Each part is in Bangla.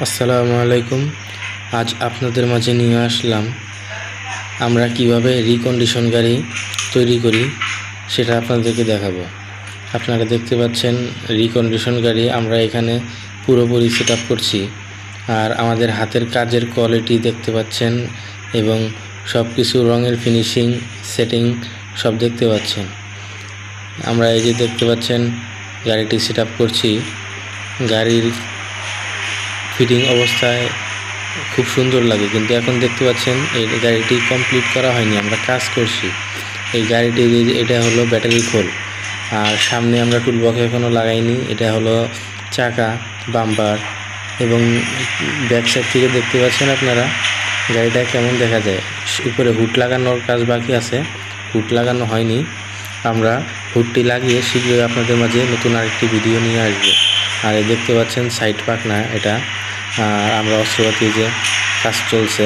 আসসালামু আলাইকুম। আজ আপনাদের মাঝে নিয়ে আসলাম আমরা কিভাবে রিকন্ডিশন গাড়ি তৈরি করি সেটা আপনাদেরকে দেখাবো। আপনারা দেখতে পাচ্ছেন রিকন্ডিশন গাড়ি আমরা এখানে পুরোপুরি সেট আপ করছি, আর আমাদের হাতের কাজের কোয়ালিটি দেখতে পাচ্ছেন এবং সব কিছু রঙের ফিনিশিং সেটিং সব দেখতে পাচ্ছেন। আমরা এই যে দেখতে পাচ্ছেন গাড়িটি সেট আপ করছি। গাড়ির ফিটিং অবস্থায় খুব সুন্দর লাগে, কিন্তু এখন দেখতে পাচ্ছেন এই গাড়িটি কমপ্লিট করা হয়নি, আমরা কাজ করছি। এই গাড়িটির এটা হলো ব্যাটারি খোল, আর সামনে আমরা টুলবক্স এখনও লাগাইনি। এটা হলো চাকা, বাম্পার এবং ব্যাক সাইড থেকে দেখতে পাচ্ছেন আপনারা গাড়িটা কেমন দেখা যায়। উপরে হুড লাগানোর কাজ বাকি আছে, হুড লাগানো হয়নি। আমরা হুডটি লাগিয়ে শীঘ্রই আপনাদের মাঝে নতুন আরেকটি ভিডিও নিয়ে আসবো। আর দেখতে পাচ্ছেন সাইড পাখনা এটা, আর আমরা অস্ত্রপাতি যে কাজ চলছে।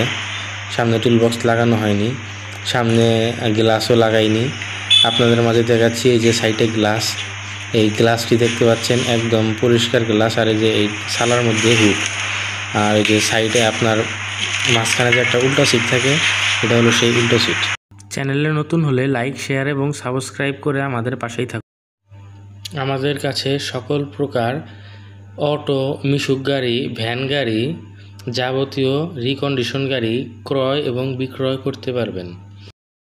সামনে টুলবক্স লাগানো হয়নি, সামনে গ্লাসও লাগাইনি। আপনাদের মাঝে দেখাচ্ছি এই যে সাইডে গ্লাস, এই গ্লাসটি দেখতে পাচ্ছেন একদম পরিষ্কার গ্লাস। আর এই যে এই সালার মধ্যে হুড, আর এই যে সাইডে আপনার মাঝখানে যে একটা উল্টো সিট থাকে, এটা হলো সেই উল্টো সিট। চ্যানেলে নতুন হলে লাইক, শেয়ার এবং সাবস্ক্রাইব করে আমাদের পাশেই থাকুন। আমাদের কাছে সকল প্রকার অটো, মিশুক গাড়ি, ভ্যান গাড়ি, যাবতীয় রিকন্ডিশন গাড়ি ক্রয় এবং বিক্রয় করতে পারবেন।